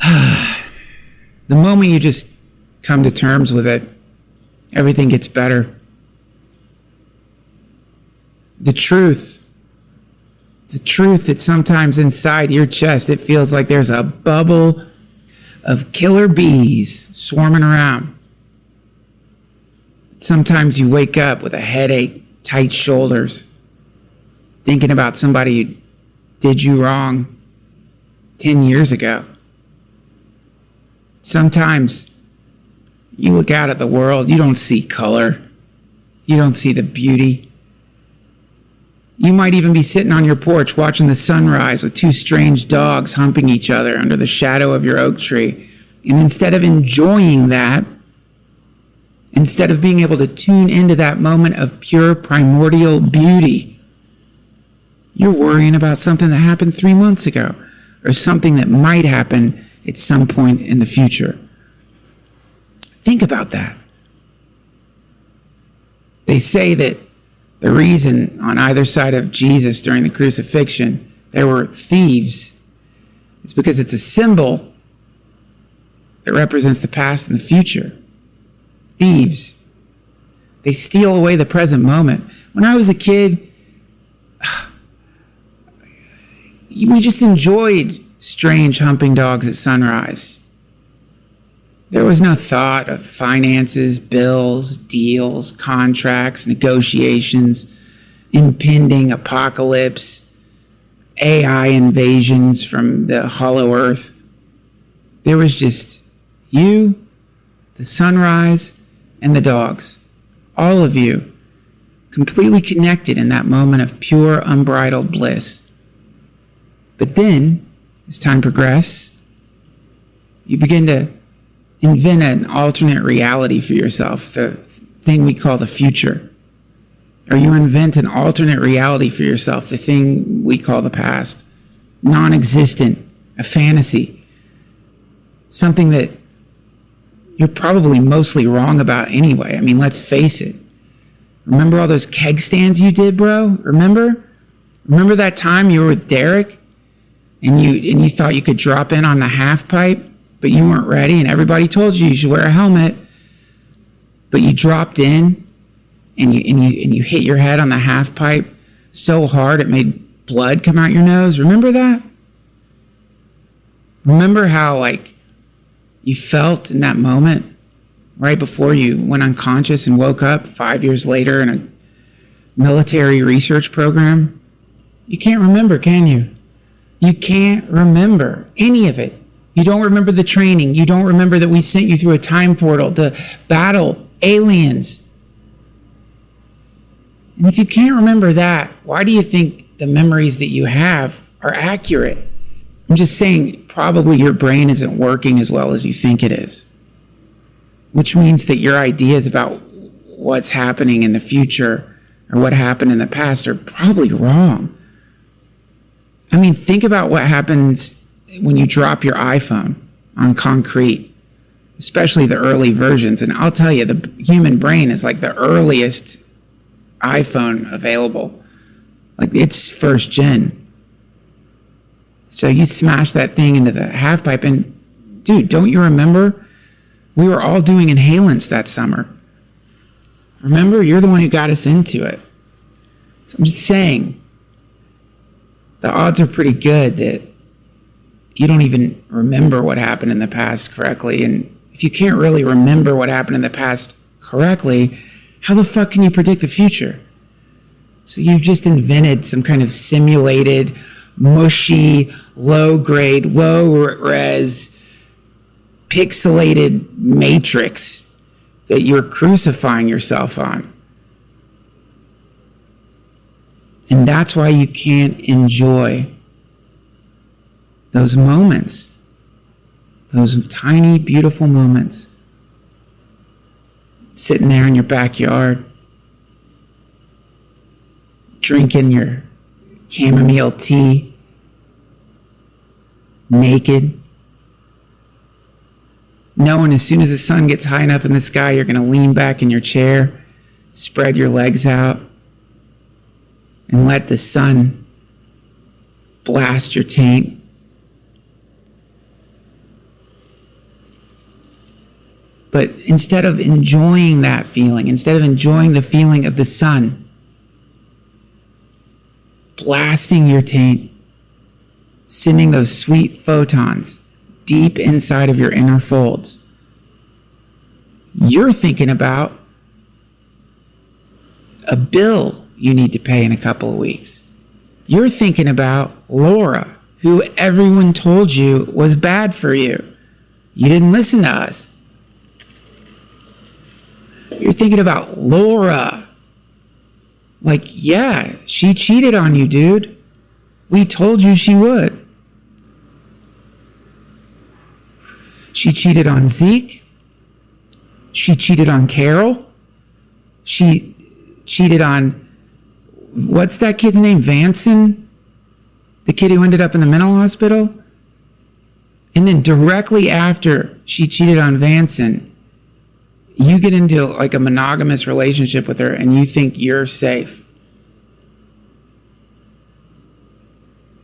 The moment you just come to terms with it, everything gets better. The truth that sometimes inside your chest, it feels like there's a bubble of killer bees swarming around. Sometimes you wake up with a headache, tight shoulders, thinking about somebody who did you wrong 10 years ago. Sometimes you look out at the world, you don't see color. You don't see the beauty. You might even be sitting on your porch watching the sunrise with two strange dogs humping each other under the shadow of your oak tree. And instead of enjoying that, instead of being able to tune into that moment of pure primordial beauty, you're worrying about something that happened 3 months ago or something that might happen at some point in the future. Think about that. They say that the reason on either side of Jesus during the crucifixion there were thieves is because it's a symbol that represents the past and the future. Thieves. They steal away the present moment. When I was a kid, we just enjoyed strange humping dogs at sunrise. There was no thought of finances, bills, deals, contracts, negotiations, impending apocalypse, AI invasions from the hollow earth. There was just you, the sunrise, and the dogs. All of you, completely connected in that moment of pure, unbridled bliss. But then, as time progressed, you begin to invent an alternate reality for yourself, the thing we call the future. Or you invent an alternate reality for yourself, the thing we call the past. Non-existent, a fantasy. Something that you're probably mostly wrong about anyway. I mean, let's face it. Remember all those keg stands you did, bro? Remember that time you were with Derek and you thought you could drop in on the half pipe? But you weren't ready, and everybody told you should wear a helmet. But you dropped in, and you hit your head on the half pipe so hard it made blood come out your nose. Remember that? Remember how you felt in that moment right before you went unconscious and woke up 5 years later in a military research program? You can't remember, can you? You can't remember any of it. You don't remember the training. You don't remember that we sent you through a time portal to battle aliens. And if you can't remember that, why do you think the memories that you have are accurate? I'm just saying, probably your brain isn't working as well as you think it is. Which means that your ideas about what's happening in the future or what happened in the past are probably wrong. I mean, think about what happens when you drop your iPhone on concrete, especially the early versions. And I'll tell you, the human brain is like the earliest iPhone available. Like, it's first gen. So you smash that thing into the half pipe, and dude, don't you remember? We were all doing inhalants that summer. Remember? You're the one who got us into it. So I'm just saying, the odds are pretty good that you don't even remember what happened in the past correctly. And if you can't really remember what happened in the past correctly, how the fuck can you predict the future? So you've just invented some kind of simulated, mushy, low-grade, low-res, pixelated matrix that you're crucifying yourself on. And that's why you can't enjoy those moments, those tiny, beautiful moments, sitting there in your backyard, drinking your chamomile tea, naked, knowing as soon as the sun gets high enough in the sky, you're going to lean back in your chair, spread your legs out, and let the sun blast your taint. But instead of enjoying that feeling, instead of enjoying the feeling of the sun blasting your taint, sending those sweet photons deep inside of your inner folds, you're thinking about a bill you need to pay in a couple of weeks. You're thinking about Laura, who everyone told you was bad for you. You didn't listen to us. You're thinking about Laura. Like, yeah, she cheated on you, dude. We told you she would. She cheated on Zeke. She cheated on Carol. She cheated on, what's that kid's name? Vanson? The kid who ended up in the mental hospital? And then directly after she cheated on Vanson, you get into like a monogamous relationship with her and you think you're safe.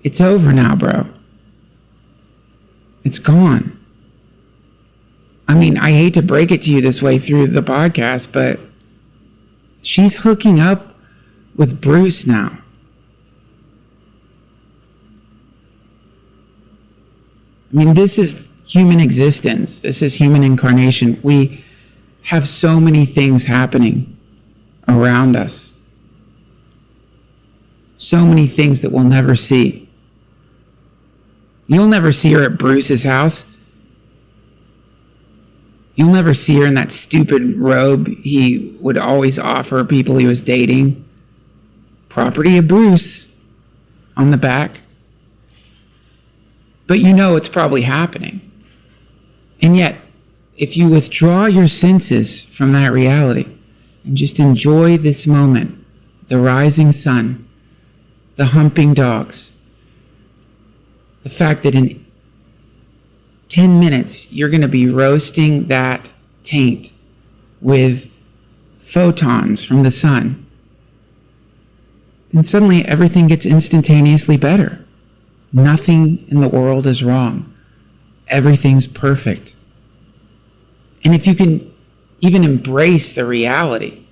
It's over now, bro. It's gone. I mean, I hate to break it to you this way through the podcast, but she's hooking up with Bruce now. I mean, this is human existence. This is human incarnation. We have so many things happening around us. So many things that we'll never see. You'll never see her at Bruce's house. You'll never see her in that stupid robe he would always offer people he was dating. Property of Bruce on the back. But you know it's probably happening. And yet, if you withdraw your senses from that reality and just enjoy this moment, the rising sun, the humping dogs, the fact that in 10 minutes you're going to be roasting that taint with photons from the sun, then suddenly everything gets instantaneously better. Nothing in the world is wrong. Everything's perfect. And if you can even embrace the reality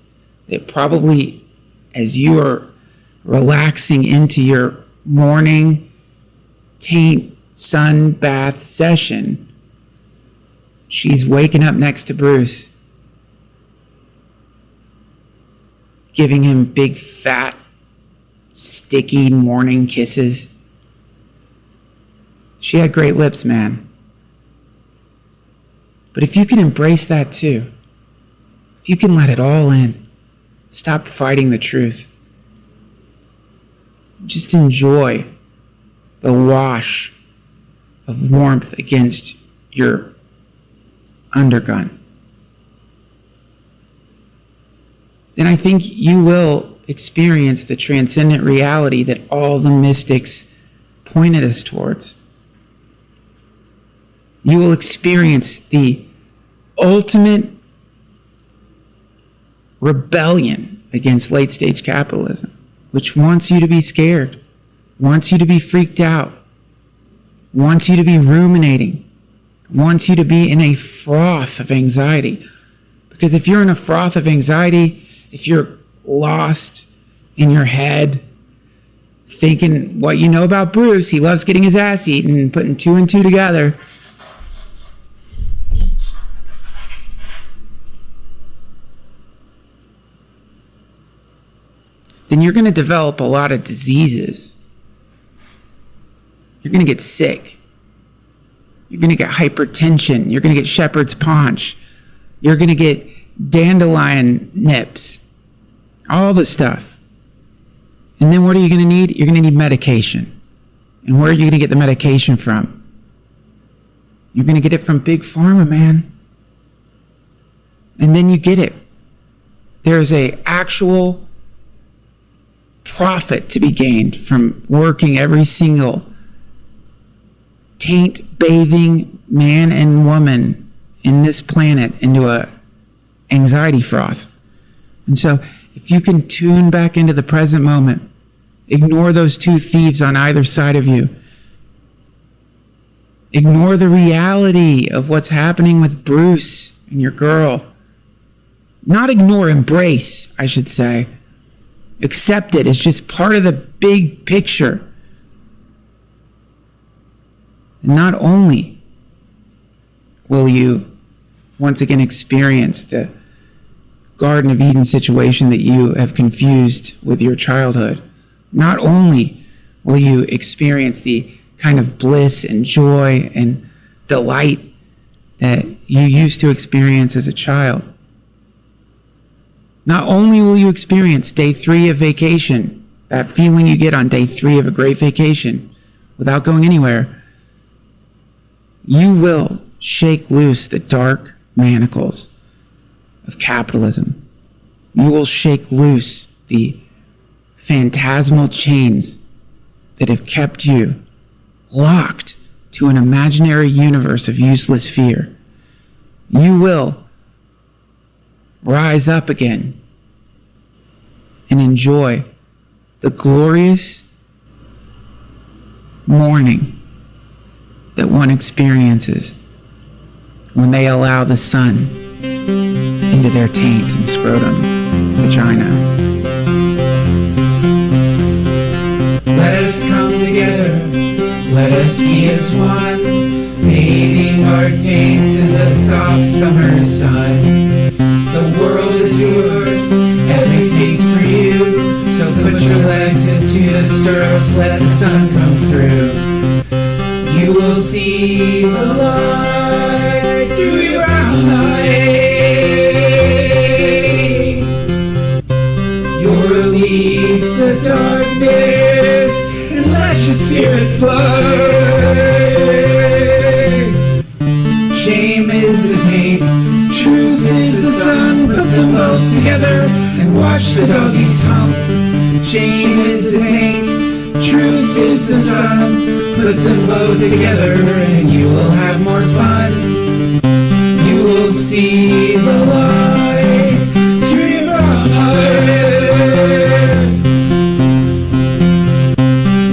that probably as you are relaxing into your morning taint sun bath session, she's waking up next to Bruce, giving him big, fat, sticky morning kisses. She had great lips, man. But if you can embrace that too, if you can let it all in, stop fighting the truth, just enjoy the wash of warmth against your undergun, then I think you will experience the transcendent reality that all the mystics pointed us towards. You will experience the ultimate rebellion against late-stage capitalism, which wants you to be scared, wants you to be freaked out, wants you to be ruminating, wants you to be in a froth of anxiety. Because if you're in a froth of anxiety, if you're lost in your head, thinking what you know about Bruce, he loves getting his ass eaten and putting two and two together, then you're going to develop a lot of diseases. You're going to get sick. You're going to get hypertension. You're going to get shepherd's paunch. You're going to get dandelion nips. All the stuff. And then what are you going to need? You're going to need medication. And where are you going to get the medication from? You're going to get it from Big Pharma, man. And then you get it. There's a actual profit to be gained from working every single taint bathing man and woman in this planet into a anxiety froth. And so if you can tune back into the present moment, ignore those two thieves on either side of you, ignore the reality of what's happening with Bruce, and your girl. Not ignore, embrace, I should say. Accept it. It's just part of the big picture. And not only will you once again experience the Garden of Eden situation that you have confused with your childhood, not only will you experience the kind of bliss and joy and delight that you used to experience as a child, not only will you experience day 3 of vacation, that feeling you get on day 3 of a great vacation without going anywhere, you will shake loose the dark manacles of capitalism. You will shake loose the phantasmal chains that have kept you locked to an imaginary universe of useless fear. You will rise up again and enjoy the glorious morning that one experiences when they allow the sun into their taint and scrotum vagina. Let us come together, let us be as one, bathing our taints in the soft summer sun. The world is yours, everything's for you, so put your legs into the stirrups, let the sun come through. You will see the light through your eyes. You'll release the darkness and let your spirit fly. Shame is the taint, truth is the sun. Put them both together and watch the doggies hump. Shame is the taint, truth is the sun. Put them both together and you will have more fun. You will see the light through your eyes.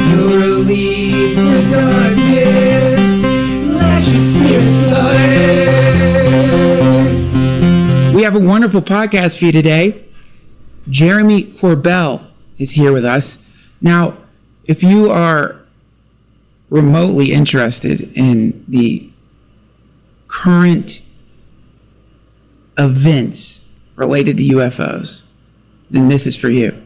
You'll release the darkness, let your spirit fly. We have a wonderful podcast for you today. Jeremy Corbell is here with us. Now, if you are remotely interested in the current events related to UFOs, then this is for you.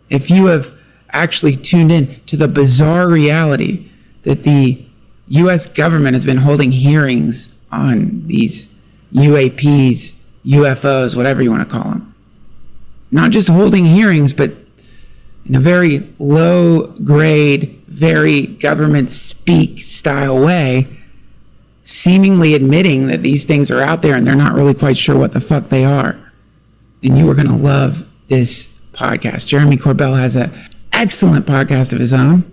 If you have actually tuned in to the bizarre reality that the U.S. government has been holding hearings on these UAPs, UFOs, whatever you want to call them, not just holding hearings, but in a very low grade, very government speak style way, seemingly admitting that these things are out there and they're not really quite sure what the fuck they are, then you are going to love this podcast. Jeremy Corbell has an excellent podcast of his own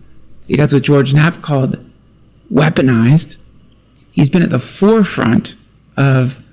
he does with George Knapp called Weaponized. He's been at the forefront of